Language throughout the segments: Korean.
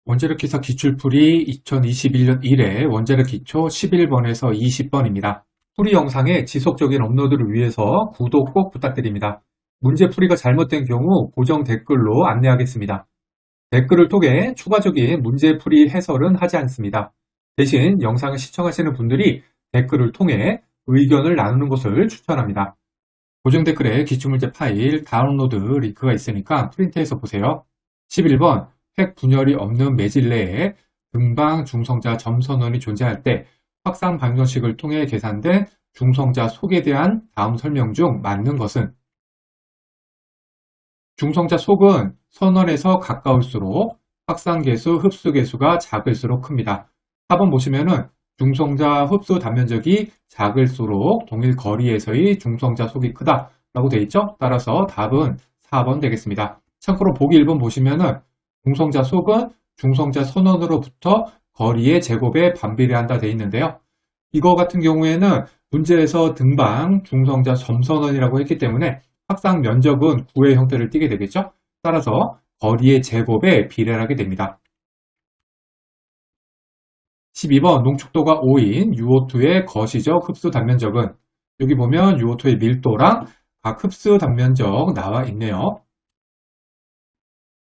원자력 기사 기출풀이 2021년 1회 원자력 기초 11번에서 20번입니다. 풀이 영상의 지속적인 업로드를 위해서 구독 꼭 부탁드립니다. 문제 풀이가 잘못된 경우 고정 댓글로 안내하겠습니다. 댓글을 통해 추가적인 문제 풀이 해설은 하지 않습니다. 대신 영상을 시청하시는 분들이 댓글을 통해 의견을 나누는 것을 추천합니다. 고정 댓글에 기출문제 파일 다운로드 링크가 있으니까 프린트해서 보세요. 11번 핵 분열이 없는 매질 내에 등방 중성자 점선원이 존재할 때 확산 방정식을 통해 계산된 중성자 속에 대한 다음 설명 중 맞는 것은? 중성자 속은 선원에서 가까울수록 확산계수, 흡수계수가 작을수록 큽니다. 4번 보시면은 중성자 흡수 단면적이 작을수록 동일 거리에서의 중성자 속이 크다 라고 되어 있죠. 따라서 답은 4번 되겠습니다. 참고로 보기 1번 보시면은 중성자 속은 중성자 선원으로부터 거리의 제곱에 반비례한다 되어 있는데요. 이거 같은 경우에는 문제에서 등방 중성자 점선원이라고 했기 때문에 확산 면적은 9의 형태를 띠게 되겠죠. 따라서 거리의 제곱에 비례하게 됩니다. 12번 농축도가 5인 UO2의 거시적 흡수 단면적은? 여기 보면 UO2의 밀도랑 각 흡수 단면적 나와 있네요.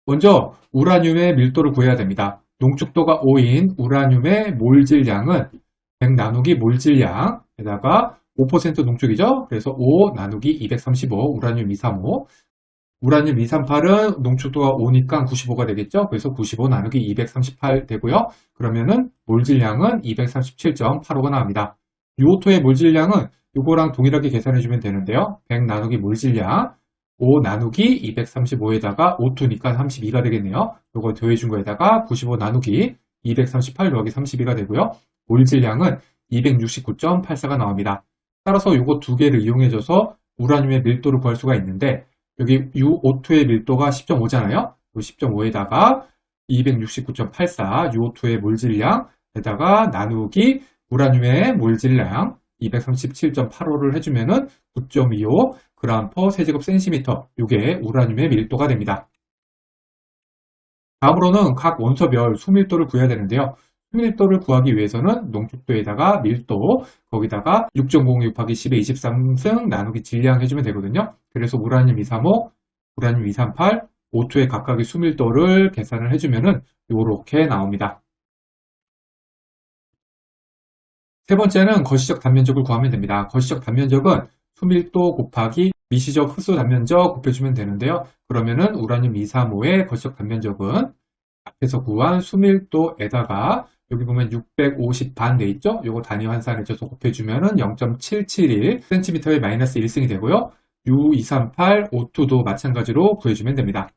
먼저 우라늄의 밀도를 구해야 됩니다. 농축도가 5인 우라늄의 몰질량은 100 나누기 몰질량에다가 5% 농축이죠. 그래서 5 나누기 235 우라늄 235. 우라늄 238은 농축도가 5니까 95가 되겠죠. 그래서 95 나누기 238 되고요. 그러면은 몰질량은 237.85가 나옵니다. UO2의 몰질량은 이거랑 동일하게 계산해주면 되는데요. 100 나누기 몰질량 5 나누기 235에다가 O2니까 32가 되겠네요. 이거 더해준 거에다가 95 나누기 238 더하기 32가 되고요. 몰질량은 269.84가 나옵니다. 따라서 이거 두 개를 이용해줘서 우라늄의 밀도를 구할 수가 있는데 여기 UO2의 밀도가 10.5잖아요. 10.5에다가 269.84 UO2의 몰질량에다가 나누기 우라늄의 몰질량 237.85를 해주면은 9.25 g/세제곱 센티미터, 이게 우라늄의 밀도가 됩니다. 다음으로는 각 원소별 수밀도를 구해야 되는데요. 수밀도를 구하기 위해서는 농축도에다가 밀도, 거기다가 6.0 곱하기 10의 23승 나누기 질량 해주면 되거든요. 그래서 우라늄 235, 우라늄 238, O2의 각각의 수밀도를 계산을 해주면은 이렇게 나옵니다. 세 번째는 거시적 단면적을 구하면 됩니다. 거시적 단면적은 수밀도 곱하기 미시적 흡수 단면적 곱해주면 되는데요. 그러면은 우라늄 235의 거시적 단면적은 앞에서 구한 수밀도에다가 여기 보면 650 반 돼 있죠? 요거 단위 환산해줘서 곱해주면은 0.771 cm의 마이너스 1승이 되고요. U238, O2도 마찬가지로 구해주면 됩니다.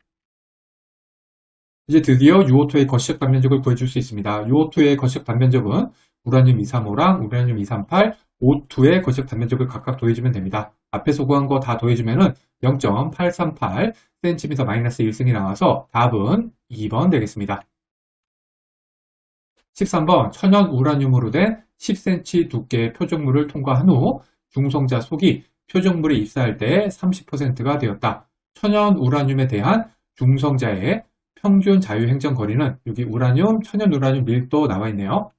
이제 드디어 UO2의 거시적 단면적을 구해줄 수 있습니다. UO2의 거시적 단면적은 우라늄 235랑 우라늄 238, O2의 거시적 단면적을 각각 더해주면 됩니다. 앞에서 구한 거 다 더해주면은 0.838 cm 마이너스 1승이 나와서 답은 2번 되겠습니다. 13번 천연 우라늄으로 된 10cm 두께의 표적물을 통과한 후 중성자 속이 표적물에 입사할 때 30%가 되었다. 천연 우라늄에 대한 중성자의 평균 자유행정 거리는 여기 우라늄, 천연 우라늄 밀도 나와 있네요.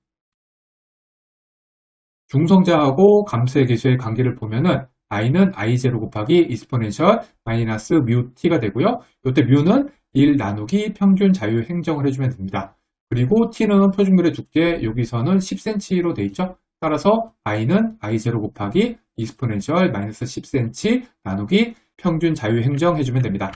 중성자하고 감소의 계수의 관계를 보면은 i는 i0 곱하기 exponential 마이너스 뮤 t가 되고요. 이때 뮤는 1 나누기 평균 자유행정을 해주면 됩니다. 그리고 t는 표준물의 두께 여기서는 10cm로 돼 있죠. 따라서 i는 i0 곱하기 exponential 마이너스 10cm 나누기 평균 자유행정 해주면 됩니다.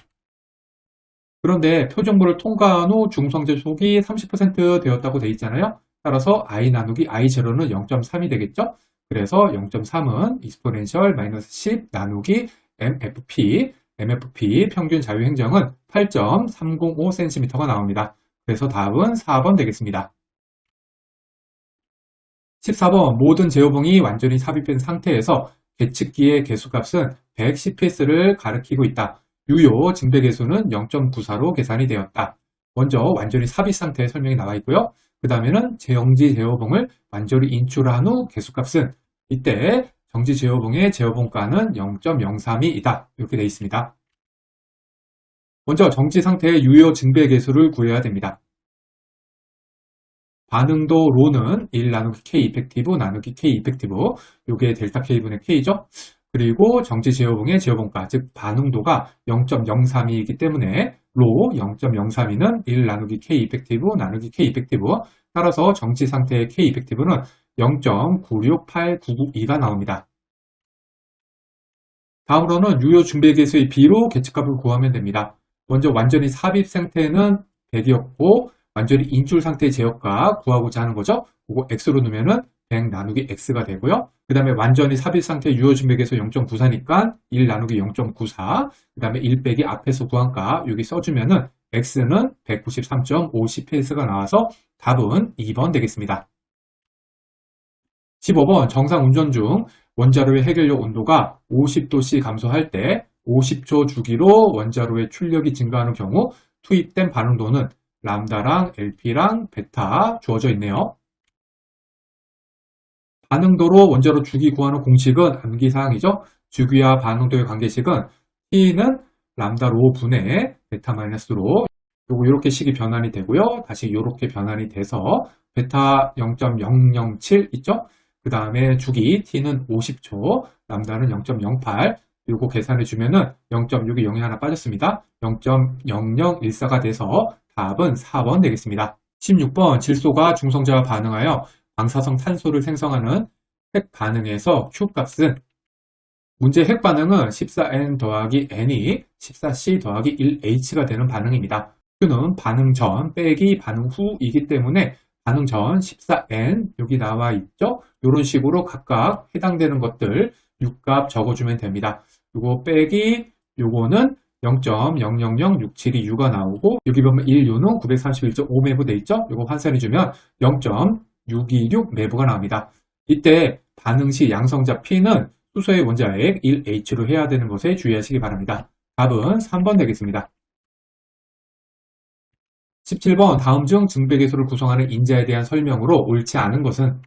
그런데 표적물을 통과한 후 중성자 속이 30% 되었다고 돼 있잖아요. 따라서 i 나누기 i0는 0.3이 되겠죠. 그래서 0.3은 exponential 마이너스 10 나누기 MFP 평균 자유행정은 8.305cm가 나옵니다. 그래서 답은 4번 되겠습니다. 14번 모든 제어봉이 완전히 삽입된 상태에서 계측기의 개수값은 110ps를 가리키고 있다. 유효 증배 개수는 0.94로 계산이 되었다. 먼저 완전히 삽입 상태의 설명이 나와 있고요. 그 다음에는 정지 제어봉을 완전히 인출한 후 개수값은 이때 정지 제어봉의 제어봉가는 0.032이다. 이렇게 되어 있습니다. 먼저 정지 상태의 유효 증배 개수를 구해야 됩니다. 반응도로는 1 나누기 K 이펙티브 나누기 K 이펙티브, 요게 델타 K분의 K죠. 그리고 정지 제어봉의 제어봉가, 즉 반응도가 0.032이기 때문에 로 0.032는 1 나누기 K 이펙티브 나누기 K 이펙티브, 따라서 정지 상태의 K 이펙티브는 0.968992가 나옵니다. 다음으로는 유효 중배기에서의 B로 계측값을 구하면 됩니다. 먼저 완전히 삽입 상태는 100이었고 완전히 인출 상태의 제어값 구하고자 하는 거죠. 그거 X로 넣으면은 100 나누기 X가 되고요. 그 다음에 완전히 삽입 상태 유효 중배기에서 0.94니까 1 나누기 0.94, 그 다음에 1 빼기 앞에서 구한 값 여기 써주면은 X는 193.50ps가 나와서 답은 2번 되겠습니다. 15번 정상 운전 중 원자로의 해결력 온도가 50도씨 감소할 때 50초 주기로 원자로의 출력이 증가하는 경우 투입된 반응도는 람다랑 LP랑 베타 주어져 있네요. 반응도로 원자로 주기 구하는 공식은 암기사항이죠. 주기와 반응도의 관계식은 T는 람다 로 분의 베타 마이너스 로, 그리고 이렇게 식이 변환이 되고요. 다시 이렇게 변환이 돼서 베타 0.007 있죠? 그 다음에 주기 T는 50초, 람다는 0.08, 요거 계산해 주면은 0.6이 0이 하나 빠졌습니다. 0.0014가 돼서 답은 4번 되겠습니다. 16번 질소가 중성자와 반응하여 방사성 탄소를 생성하는 핵 반응에서 Q 값은, 문제 핵 반응은 14N 더하기 N이 14C 더하기 1H가 되는 반응입니다. Q는 반응 전 빼기 반응 후이기 때문에 반응 전 14N 여기 나와 있죠? 이런 식으로 각각 해당되는 것들 6값 적어주면 됩니다. 이거 빼기 요거는 0.000672U가 나오고 여기 보면 1U는 931.5매부 돼 있죠? 이거 환산해주면 0.626 매부가 나옵니다. 이때 반응 시 양성자 P는 수소의 원자핵 1H로 해야 되는 것에 주의하시기 바랍니다. 답은 3번 되겠습니다. 17번 다음 중 증배계소를 구성하는 인자에 대한 설명으로 옳지 않은 것은,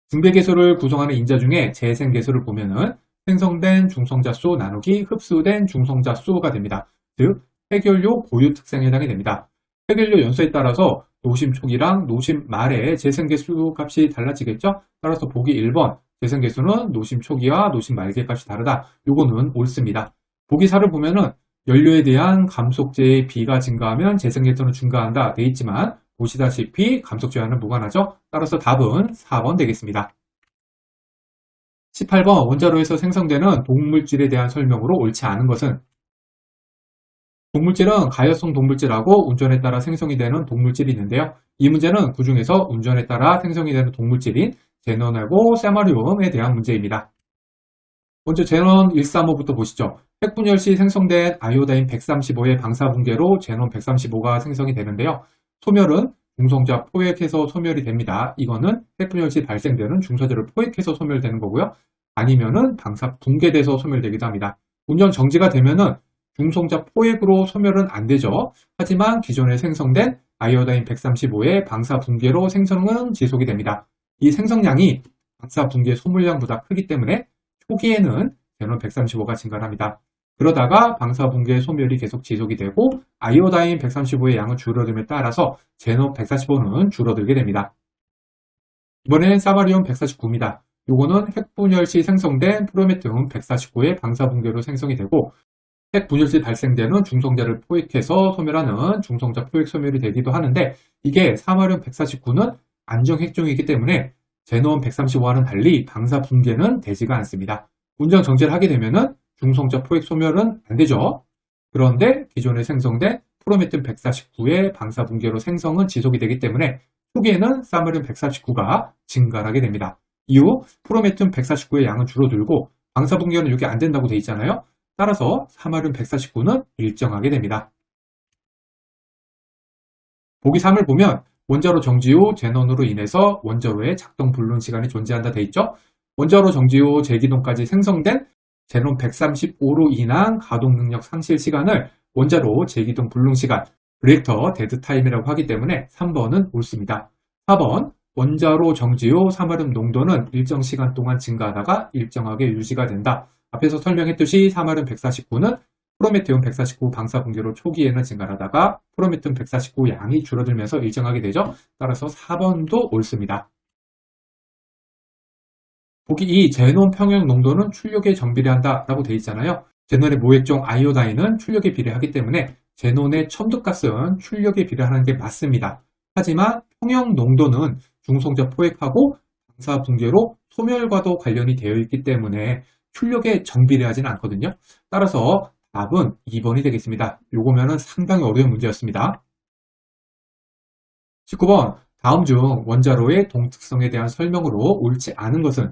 증배계소를 구성하는 인자 중에 재생계소를 보면은 생성된 중성자 수 나누기 흡수된 중성자 수가 됩니다. 즉 해결료 고유 특성에 해당이 됩니다. 해결료 연소에 따라서 노심 초기랑 노심 말의 재생계수 값이 달라지겠죠? 따라서 보기 1번 재생계수는 노심 초기와 노심 말계 값이 다르다. 요거는 옳습니다. 보기 4를 보면은 연료에 대한 감속제의 B가 증가하면 재생계수는 증가한다 돼 있지만 보시다시피 감속제와는 무관하죠? 따라서 답은 4번 되겠습니다. 18번 원자로에서 생성되는 동물질에 대한 설명으로 옳지 않은 것은, 동물질은 가역성 동물질하고 운전에 따라 생성이 되는 동물질이 있는데요. 이 문제는 그 중에서 운전에 따라 생성이 되는 동물질인 제논하고 세마리움에 대한 문제입니다. 먼저 제논 135부터 보시죠. 핵분열 시 생성된 아이오다인 135의 방사분계로 제논 135가 생성이 되는데요. 소멸은 중성자 포획해서 소멸이 됩니다. 이거는 핵분열 시 발생되는 중소재를 포획해서 소멸되는 거고요. 아니면은 방사 붕괴돼서 소멸되기도 합니다. 운전 정지가 되면은 중성자 포획으로 소멸은 안 되죠. 하지만 기존에 생성된 아이오다인 135의 방사 붕괴로 생성은 지속이 됩니다. 이 생성량이 방사 붕괴 소물량보다 크기 때문에 초기에는 제논 135가 증가합니다. 그러다가 방사 붕괴 소멸이 계속 지속이 되고 아이오다인 135의 양은 줄어듦에 따라서 제논 145는 줄어들게 됩니다. 이번엔 사바리움 149입니다. 요거는 핵분열 시 생성된 프로메티움 149의 방사 붕괴로 생성이 되고 핵분열 시 발생되는 중성자를 포획해서 소멸하는 중성자 포획 소멸이 되기도 하는데, 이게 사마륨 149는 안정핵종이기 때문에 제논 135와는 달리 방사 붕괴는 되지가 않습니다. 운전 정지를 하게 되면은 중성자 포획 소멸은 안 되죠. 그런데 기존에 생성된 프로메티움 149의 방사 붕괴로 생성은 지속이 되기 때문에 초기에는 사마륨 149가 증가하게 됩니다. 이후 프로메티움 149의 양은 줄어들고 방사 붕괴는 이게 안 된다고 돼 있잖아요. 따라서 사마륨 149는 일정하게 됩니다. 보기 3을 보면 원자로 정지 후 제논으로 인해서 원자로의 작동 불능 시간이 존재한다 돼 있죠. 원자로 정지 후 재기동까지 생성된 제논 135로 인한 가동 능력 상실 시간을 원자로 재기동 불능 시간, 리액터 데드 타임이라고 하기 때문에 3번은 옳습니다. 4번 원자로 정지 후 사마륨 농도는 일정 시간 동안 증가하다가 일정하게 유지가 된다. 앞에서 설명했듯이 사마륨 149는 프로메테움 149 방사 붕괴로 초기에는 증가하다가 프로메테움 149 양이 줄어들면서 일정하게 되죠. 따라서 4번도 옳습니다. 보기 2, 제논 평형 농도는 출력에 정비례한다 라고 되어 있잖아요. 제논의 모액종 아이오다인은 출력에 비례하기 때문에 제논의 첨두가스는 출력에 비례하는 게 맞습니다. 하지만 평형 농도는 중성자 포획하고 방사 붕괴로 소멸과도 관련이 되어 있기 때문에 출력에 정비례하지는 않거든요. 따라서 답은 2번이 되겠습니다. 요거면은 상당히 어려운 문제였습니다. 19번, 다음 중 원자로의 동특성에 대한 설명으로 옳지 않은 것은?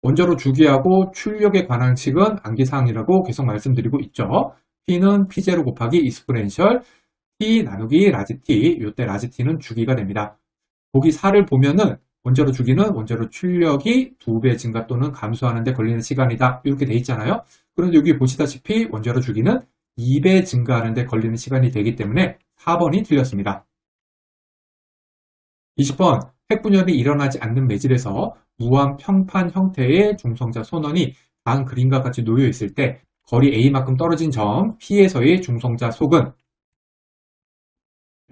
원자로 주기하고 출력에 관한 식은 암기사항이라고 계속 말씀드리고 있죠. P는 P0 곱하기 익스포넨셜 T 나누기 라지 T, 이때 라지 T는 주기가 됩니다. 보기 4를 보면은 원자로 주기는 원자로 출력이 2배 증가 또는 감소하는 데 걸리는 시간이다. 이렇게 돼 있잖아요. 그런데 여기 보시다시피 원자로 주기는 2배 증가하는 데 걸리는 시간이 되기 때문에 4번이 틀렸습니다. 20번, 핵분열이 일어나지 않는 매질에서 무한 평판 형태의 중성자 손원이 다음 그림과 같이 놓여 있을 때 거리 A만큼 떨어진 점 P에서의 중성자 속은?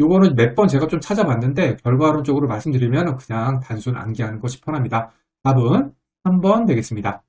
요거는 몇 번 제가 좀 찾아봤는데 결과론적으로 말씀드리면 그냥 단순 암기하는 것이 편합니다. 답은 3번 되겠습니다.